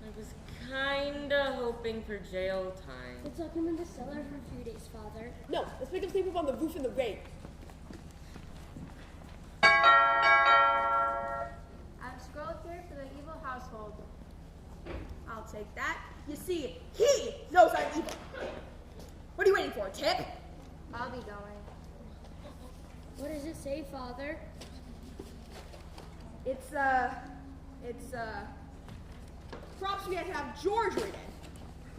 I was kinda hoping for jail time. Let's lock him in the cellar for a few days, Father. No, let's make him sleep up on the roof in the rain. I have a scroll here for the evil household. I'll take that. You see, he knows I'm evil. What are you waiting for, Tip? I'll be going. What does it say, Father? It's props we had to have George read it.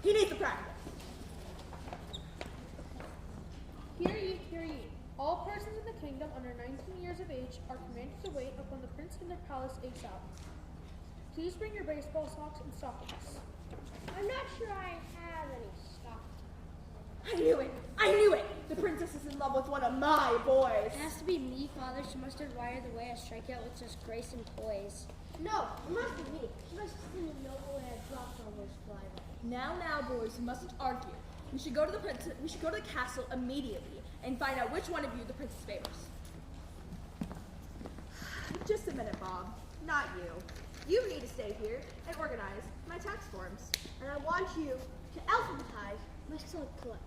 He needs to practice. Hear ye, hear ye. All persons in the kingdom under 19 years of age are commanded to wait upon the prince in their palace ASAP. Please bring your baseball socks and stockings. I'm not sure I have any stuff. I knew it! I knew it! The princess is in love with one of my boys. It has to be me, Father. She must have wired the way I strike out with just grace and poise. No, it must be me. She must have seen the noble way I dropped all those flies. Now, boys, you mustn't argue. We should go to the castle immediately and find out which one of you the princess favors. Just a minute, Bob. Not you. You need to stay here and organize my tax forms. And I want you to alphabetize my silk collection.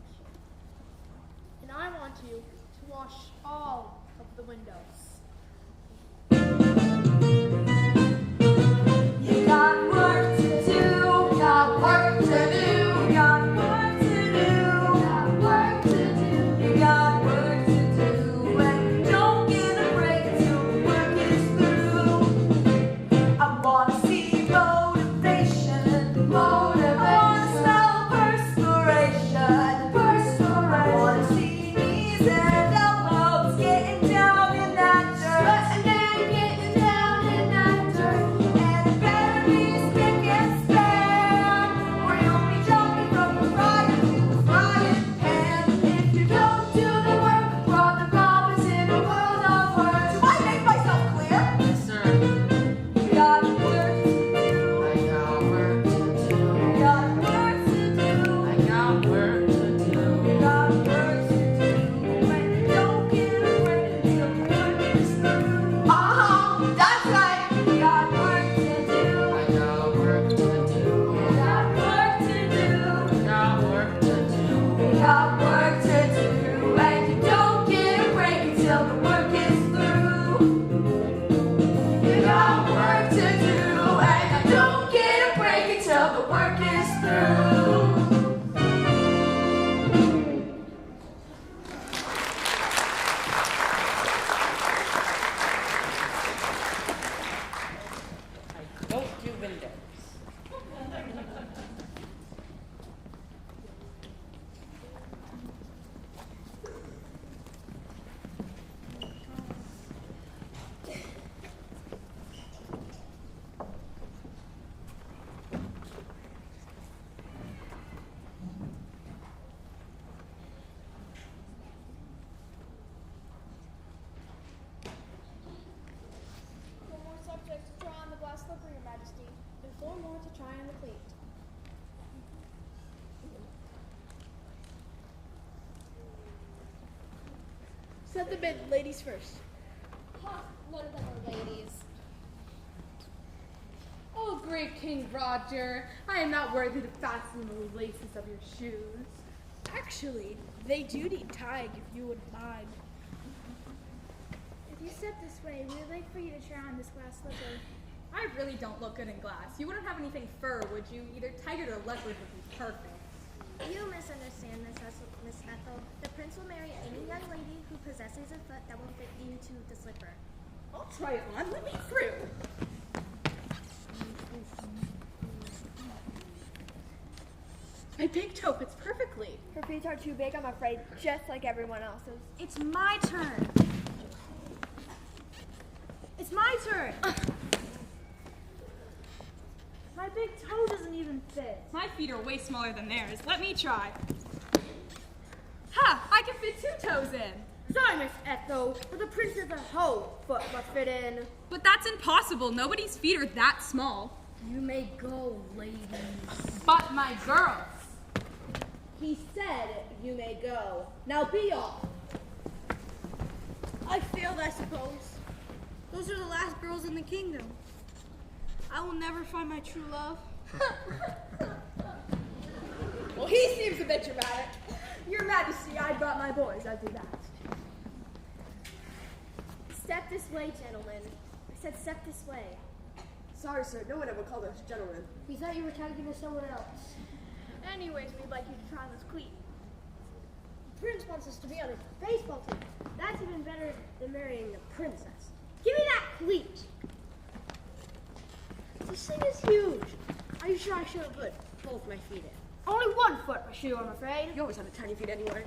And I want you to wash all of the windows. You got work to do, got work to do, got work to do, got work to do, you got work to do, and don't get a break till the work is through. I wanna see motivation, I wanna smell perspiration, I wanna see knees and elbows getting down in that dirt. And then getting down in that dirt. And it better be spick and span, or you'll be jumping from the fryer to the frying pan. If you don't do the work, Brother Bob is in a world of hurt. Do I make myself clear? Yes, sir. You got work to do. I got work to do. You got work to do. I got work to do. You got work to do. And you don't get a break until the work is through. That's right. You got work to do. I got work to do. You got work to do. I got work to do. You got work to do. And you don't get a break until the work is through. You got work to do. And you don't get a break until the work is through. I don't do windows. Four more subjects to try on the glass slipper, Your Majesty, and 4 more to try on the cleat. Set the bid, ladies first. None of them are ladies. Oh, great King Roger, I am not worthy to fasten the laces of your shoes. Actually, they do need tying if you wouldn't mind. If you step this way, we would like for you to try on this glass slipper. I really don't look good in glass. You wouldn't have anything fur, would you? Either tiger or leopard would be perfect. You misunderstand, Miss Ethel. The prince will marry any young lady who possesses a foot that will fit into the slipper. I'll try it on. Let me through. My big toe fits perfectly. Her feet are too big, I'm afraid, just like everyone else's. It's my turn. It's my turn. My big toe doesn't even fit. My feet are way smaller than theirs. Let me try. Ha! I can fit 2 toes in. Sorry, Miss Ethel, but the princess a whole foot must fit in. But that's impossible. Nobody's feet are that small. You may go, ladies. But my girls. He said you may go. Now be off. I failed, I suppose. Those are the last girls in the kingdom. I will never find my true love. Well, he seems a bit dramatic. Your Majesty, I brought my boys. I'll do that. Step this way, gentlemen. I said step this way. Sorry, sir, no one ever called us gentlemen. We thought you were talking to someone else. Anyways, we'd like you to try on this cleat. The prince wants us to be on his baseball team. That's even better than marrying the princess. Give me that cleat. This thing is huge. Are you sure I shouldn't put both my feet in? Only 1 foot per shoe, I'm afraid. You always have tiny feet anyway.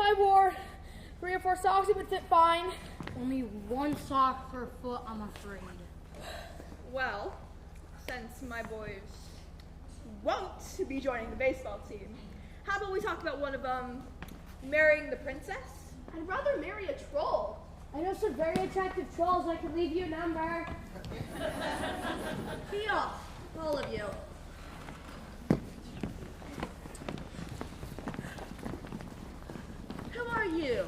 I wore 3 or 4 socks, it would fit fine. Only 1 sock per foot, I'm afraid. Well, since my boys won't be joining the baseball team, how about we talk about one of them marrying the princess? I'd rather marry a troll. I know some very attractive trolls. I can leave you a number. Be off, all of you. Who are you?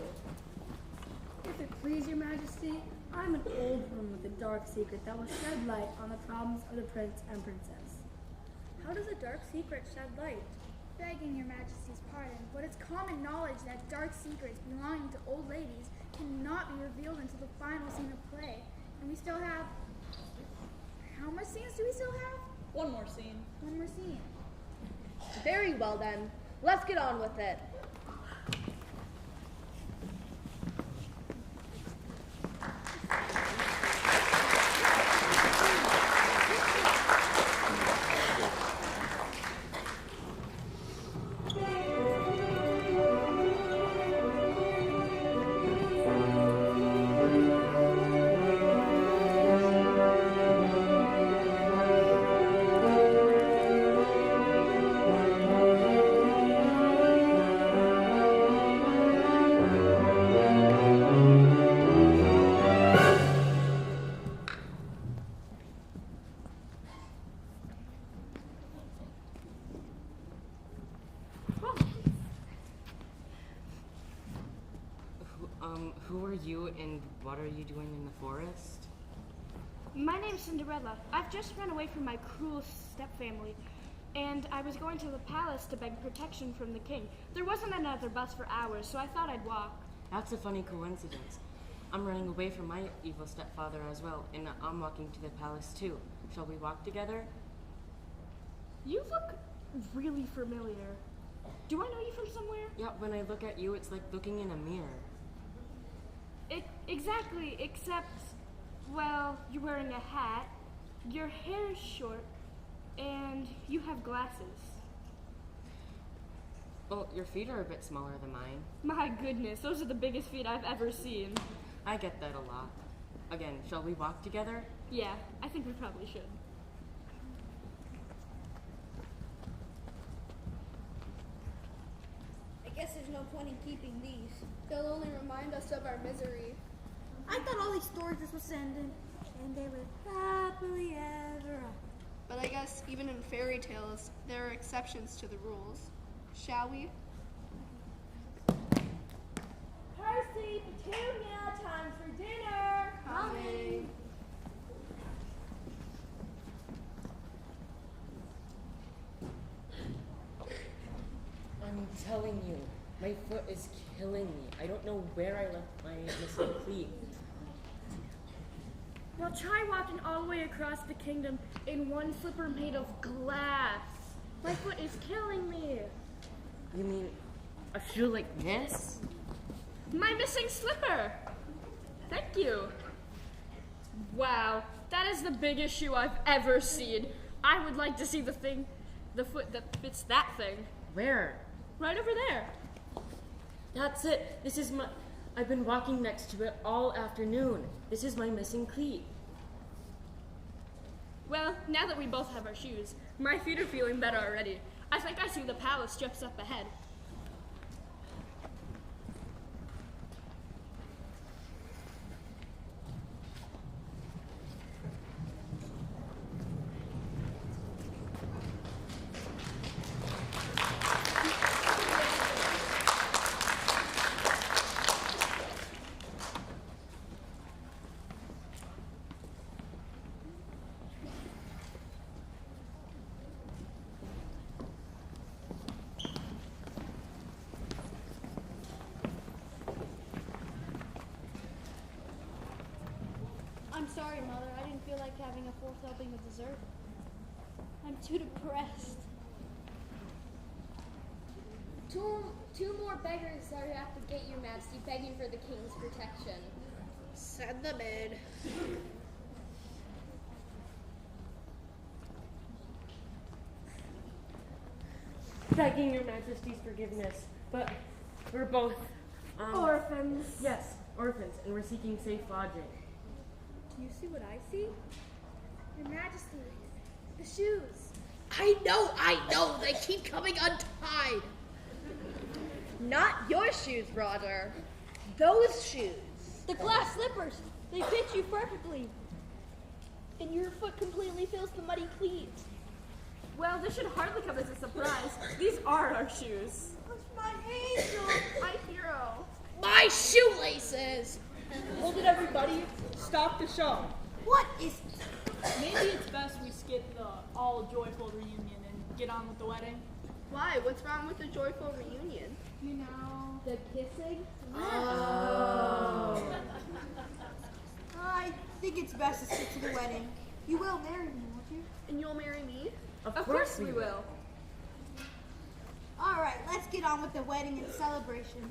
If it please your majesty, I'm an old woman with a dark secret that will shed light on the problems of the prince and princess. How does a dark secret shed light? Begging your majesty's pardon, but it's common knowledge that dark secrets belonging to old ladies cannot be revealed until the final scene of play. And we still have... How much scenes do we still have? One more scene. One more scene. Very well then. Let's get on with it. Who are you and what are you doing in the forest? My name's Cinderella. I've just run away from my cruel stepfamily, and I was going to the palace to beg protection from the king. There wasn't another bus for hours, so I thought I'd walk. That's a funny coincidence. I'm running away from my evil stepfather as well, and I'm walking to the palace too. Shall we walk together? You look really familiar. Do I know you from somewhere? Yeah, when I look at you, it's like looking in a mirror. Exactly, except, well, you're wearing a hat, your hair is short, and you have glasses. Well, your feet are a bit smaller than mine. My goodness, those are the biggest feet I've ever seen. I get that a lot. Again, shall we walk together? Yeah, I think we probably should. I guess there's no point in keeping these. They'll only remind us of our misery. I thought all these stories just was ending, and they lived happily ever after. But I guess even in fairy tales, there are exceptions to the rules. Shall we? Percy, Petunia, time for dinner. Coming. I'm telling you, my foot is killing me. I don't know where I left my missing cleat. Well, try walking all the way across the kingdom in one slipper made of glass. My foot is killing me. You mean a shoe like this? My missing slipper. Thank you. Wow, that is the biggest shoe I've ever seen. I would like to see the foot that fits that thing. Where? Right over there. That's it. I've been walking next to it all afternoon. This is my missing cleat. Well, now that we both have our shoes, my feet are feeling better already. I think I see the palace just up ahead. I'm sorry, Mother. I didn't feel like having a 4th helping of dessert. I'm too depressed. Two more beggars are have to get your majesty begging for the king's protection. Send them in. Begging your majesty's forgiveness, but we're both Orphans. Yes, orphans, and we're seeking safe lodging. Do you see what I see? Your Majesty, the shoes. I know, they keep coming untied. Not your shoes, Roger. Those shoes. The glass slippers. They fit you perfectly. And your foot completely fills the muddy cleats. Well, this should hardly come as a surprise. These are our shoes. My angel, my hero. My shoelaces. Hold it, everybody. Stop the show. What is... Maybe it's best we skip the all-joyful reunion and get on with the wedding. Why? What's wrong with the joyful reunion? You know, The kissing? Oh. I think it's best to stick to the wedding. You will marry me, won't you? And you'll marry me? Of course we will. All right, let's get on with the wedding and celebration.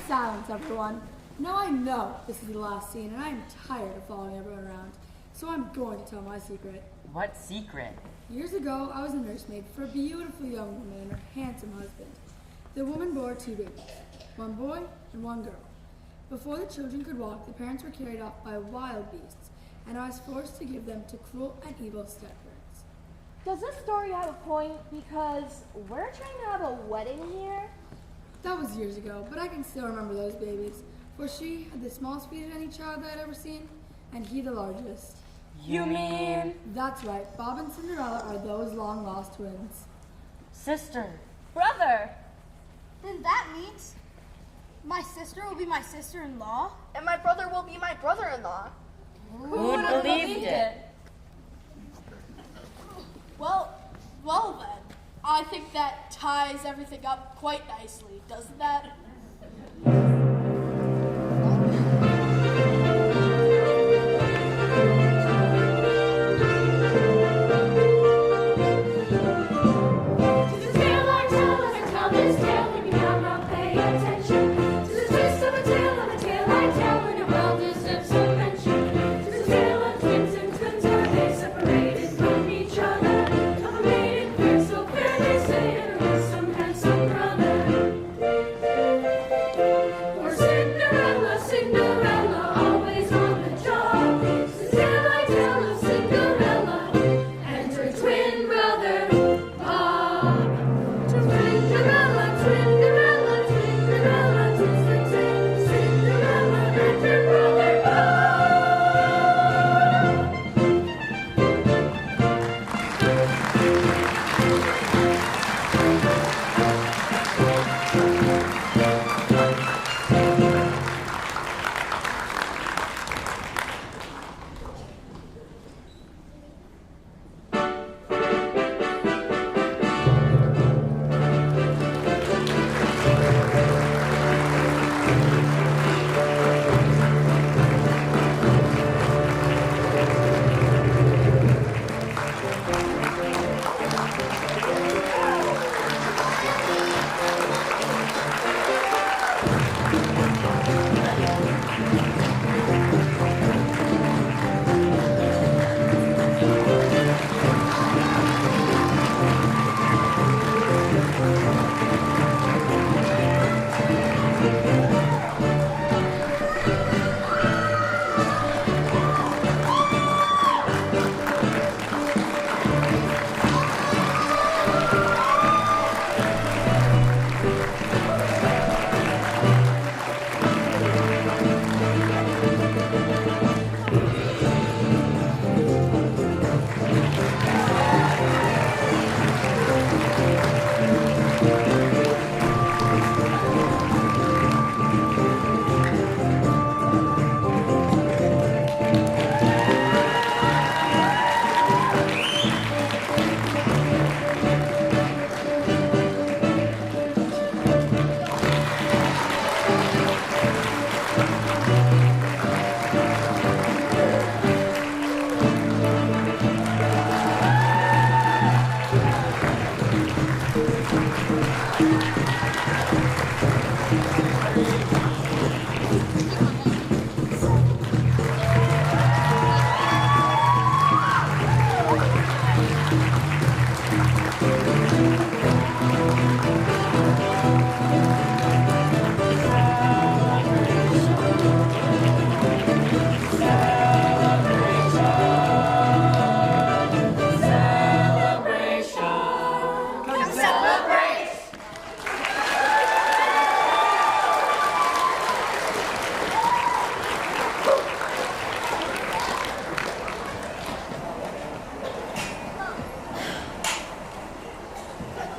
Silence, everyone. Now I know this is the last scene, and I am tired of following everyone around. So I'm going to tell my secret. What secret? Years ago, I was a nursemaid for a beautiful young woman and her handsome husband. The woman bore 2 babies, one boy and one girl. Before the children could walk, the parents were carried off by wild beasts, and I was forced to give them to cruel and evil stepparents. Does this story have a point? Because we're trying to have a wedding here. That was years ago, but I can still remember those babies, for she had the smallest feet of any child I'd ever seen, and he the largest. You mean? That's right. Bob and Cinderella are those long-lost twins. Sister. Brother. Then that means my sister will be my sister-in-law? And my brother will be my brother-in-law. Who would have believed it? Well then, I think that ties everything up quite nicely, doesn't that?